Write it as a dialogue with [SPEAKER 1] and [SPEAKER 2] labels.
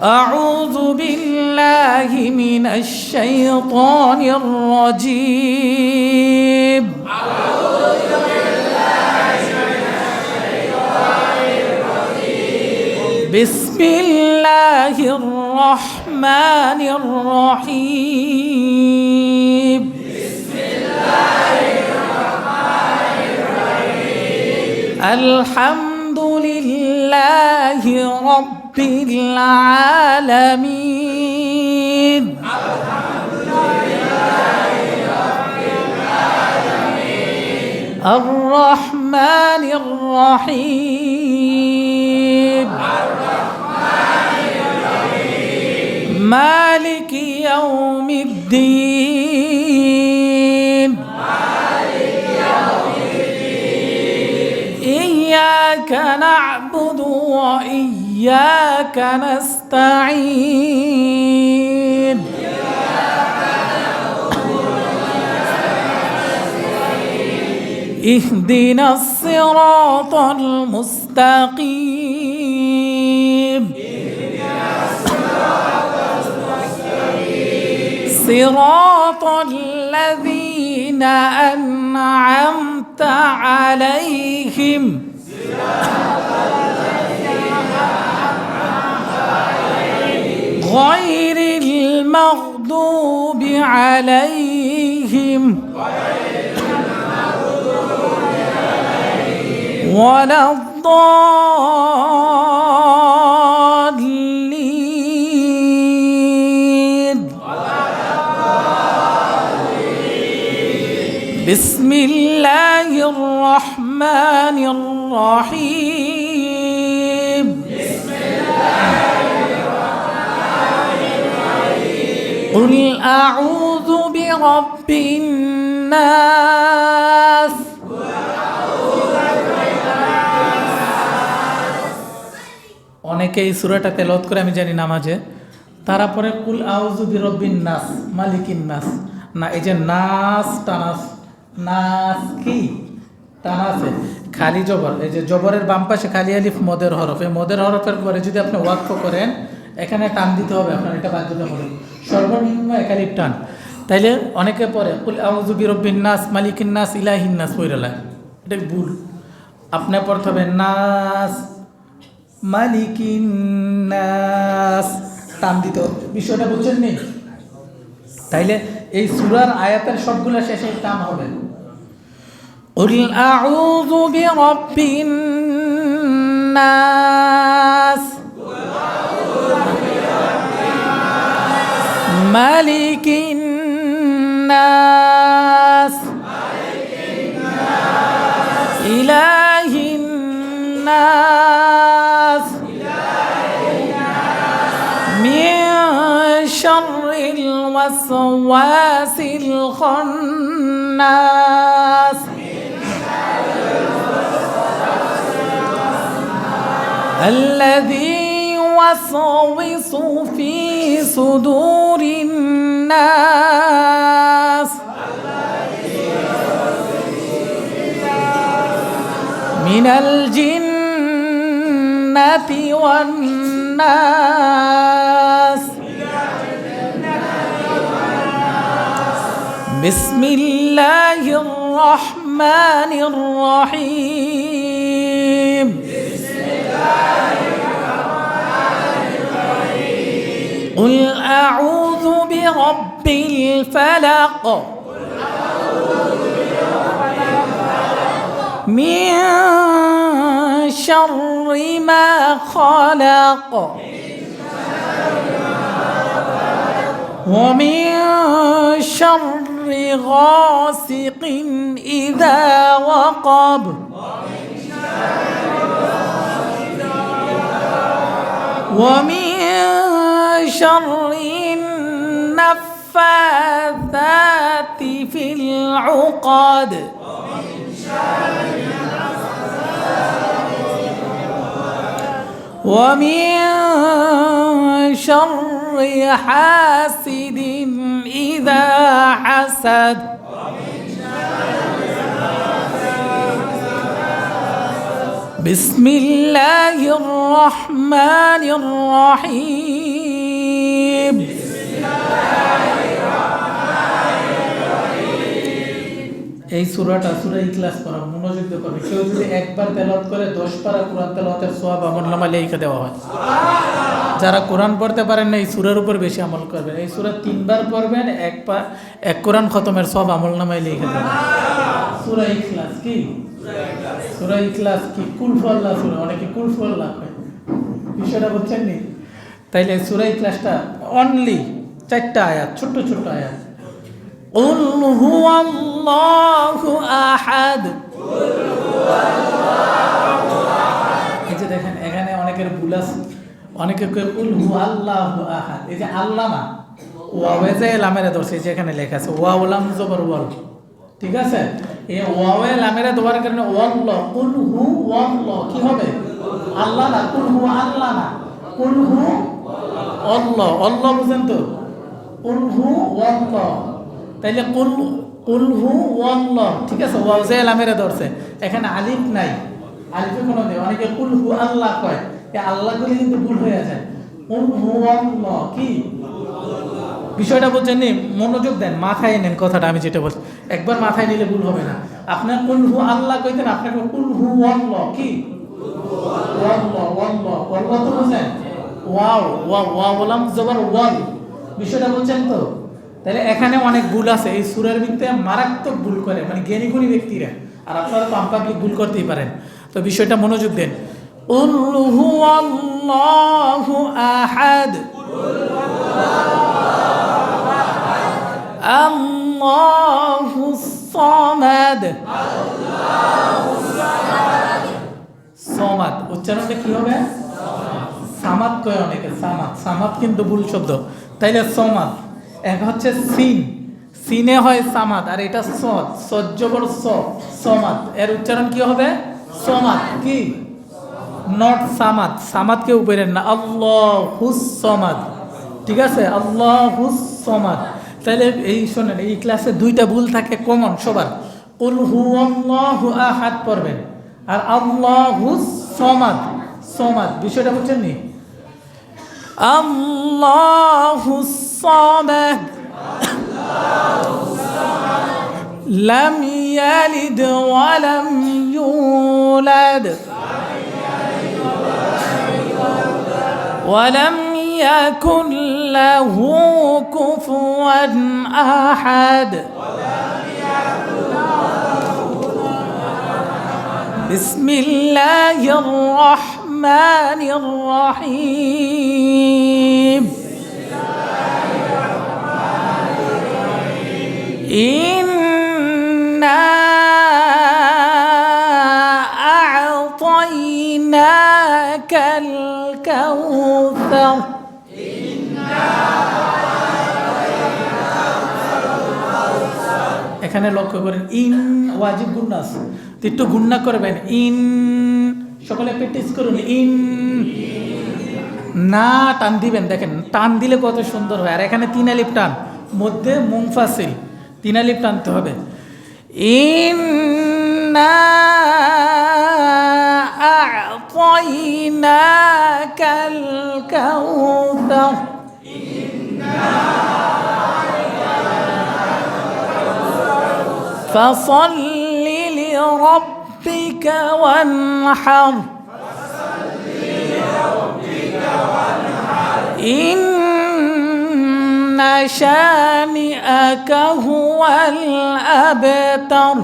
[SPEAKER 1] أعوذ بالله من الشيطان الرجيم.
[SPEAKER 2] أعوذ بالله من الشيطان الرجيم.
[SPEAKER 1] بسم الله الرحمن الرحيم.
[SPEAKER 2] بسم الله الرحمن الرحيم.
[SPEAKER 1] الحمد لله رب العالمين.
[SPEAKER 2] الحمد لله رب العالمين.
[SPEAKER 1] الرحمن الرحيم.
[SPEAKER 2] الرحمن الرحيم.
[SPEAKER 1] مالك يوم الدين.
[SPEAKER 2] مالك يوم الدين.
[SPEAKER 1] إياك نعبد وإياك نستعين. اهدنا الصراط المستقيم. صراط الذين أنعمت عليهم غير المغضوب عليهم ولا الضالين. بسم الله الرحمن الرحيم. قل أعوذ برب الناس. অনেকে এই সূরাটা তেলাওয়াত করে আমি জানি নামাজে, তারপরে কুল আউযু বিরব্বিন নাস মালিকিন নাস, না এই যে নাস টানাস, নাস কি টানাসে খালি জবর, এই যে জবরের বাম পাশে খালি আলিফ মদের হরফ, এই মদের হরফের পরে যদি আপনি ওয়াকফ করেন এখানে টান দিতে হবে, আপনার এটা বাধ্যতামূলক, সর্বনিম্ন এক আলিফ টান। তাইলে অনেকে পরে কুল আউযু বিরব্বিন নাস মালিকিন নাস ইলাহিন নাস পড়লা, এটা ভুল। আপনি পড়তে হবে নাস মালিকিন নাস, টান দিতে হবে, বিষয়টা বুঝছেন নি? তাইলে এই সূরার আয়াতের সবগুলো শেষে টান হবে। কুল আউযু বিরব্বিন নাস মালিকিন নাস ইলাহিন নাস মিন শাররিল ওয়াসওয়াসিল খান্নাস الذي يوسوس في صدور الناس من الجنة والناس. بسم الله الرحمن الرحيم. قل أعوذ برب الفلق من شر ما خلق ومن شر غاسق إذا وقب ومن شر النفاثات في العقد ومن شر حاسد إذا حسد بسم الله الرحمن الرحيم এই সূরাটা সূরা ইখলাস পড়া মনোযোগ দিয়ে পড়বে। কেউ যদি একবার তেলাওয়াত করে 10 পারা কোরআন তেলাওয়াতের সওয়াব আমলনামায় লিখে দেওয়া হয়। যারা কোরআন পড়তে পারেন না এই সূরার উপর বেশি আমল করবেন। এই সূরা 3 বার পড়বেন, এক কোরআন খতমের সওয়াব আমলনামায় লিখে দেবেন। সূরা ইখলাস কি? সূরা ইখলাস কি? কুল আল্লাহ সূরা, অনেকে কুল আল্লাহ কয়। বিষয়টা বুঝছেন নি? তাইলে সূরা ইখলাসটা অনলি 4টা আয়াত, ছোট ছোট আয়াত। قل هو الله أحد। এই যে দেখেন এখানে অনেকের ভুল আছে, অনেকে কয় কুল হু আল্লাহু আহাদ। এই যে আল্লাহ না, ওয়াওয়ে যে লামেরে ধরছে, যে এখানে লেখা আছে ওয়াও লাম জবর ওয়াল, ঠিক আছে? এই ওয়াওয়ে লামেরে দেওয়ার কারণে ওয়াল্লাহ, কুল হু ওয়াল্লাহ কি হবে? আল্লাহ না, কুল হু আল্লাহ না, কুল হু আল্লাহ। আল্লাহ বুঝেন তো? কুল হু ওয়াল্লাহ। তাইলে কুল হু ওয়াল্লাহ, ঠিক আছে? ওয়াও যে লামেরে ধরছে, এখানে আলিফ নাই, আলিফে কোনো নেই। অনেকে কুল হু আল্লাহ কয়, এই আল্লাহ গুলি কিন্তু ভুল হয়ে যায়। কুল হু আল্লাহ কি? বিষয়টা বুঝছেন নি? মনোযোগ দেন, মাথায় নেন কথাটা আমি যেটা বলছি। একবার মাথায় নিলে ভুল হবে না। আপনার কুল হু আল্লাহ কইতেন, আপনাকে কুল হু আল্লাহ কি? ওয়াল্লাহ ওয়াল্লাহ ওয়াল্লাহ তো বুঝেন? ওয়াও ওয়াও লাম জবর ওয়াল, বিষয়টা বুঝছেন তো? তাহলে এখানে অনেক ভুল আছে এই সূরার ভিতরে, মারাত্মক ভুল করে মানে জ্ঞানী গুণী ব্যক্তিরা, আর আপনারা তো পাবলিক ভুল করতেই পারেন। তো বিষয়টা মনোযোগ দেন। কুল হুয়াল্লাহু আহাদ, আল্লাহুস সামাদ। সামাদ উচ্চারণটা কি হবে? সামাদ কয় অনেকে, সামাদ। সামাদ কিন্তু ভুল শব্দ। তাইলে সামাদ এক হচ্ছে সিন, সিনে হয় সামাদ, আর এটা সদ, সজ্জবর স, সমাদ। এর উচ্চারণ কি হবে? সমাদ কি? নট সামাদ। সামাদকে উপরে না, আল্লাহুস সামাদ, ঠিক আছে? আল্লাহুস সামাদ। তাহলে এই শোনেন, এই ক্লাসে 2টা ভুল থাকে কমন সবার। কুল হুয়াল্লাহু আহাদ পড়বেন, আর আল্লাহুস সামাদ, সামাদ। বিষয়টা বুঝছেন নি? আল্লাহুস সামাদ লাম ইয়ালিদ ওয়া লাম ইউলাদ ওয়া লাম ইয়াকুন লাহু কুফুয়ান আহাদ। বিসমিল্লাহির রাহমানির রাহিম। ইন্না আ'তাইনাকাল কাউসার। এখানে লক্ষ্য করেন, ইন ওয়াজিব গুন্না আছে, একটু গুন্না করবেন। ইন সকলে প্র্যাকটিস করুন। ইন না টান দিবেন, দেখেন টান দিলে কত সুন্দর হয়। আর এখানে 3 আলিফ টান, মধ্যে মুনফাসিল, 3 আলিফ টানতে হবে। ইন্না আ'তাইনাকাল কাউসার। ফাসাল্লি লিরাব্বিকা ওয়ানহার। ইন্না শানিআকা হুয়াল আবতার।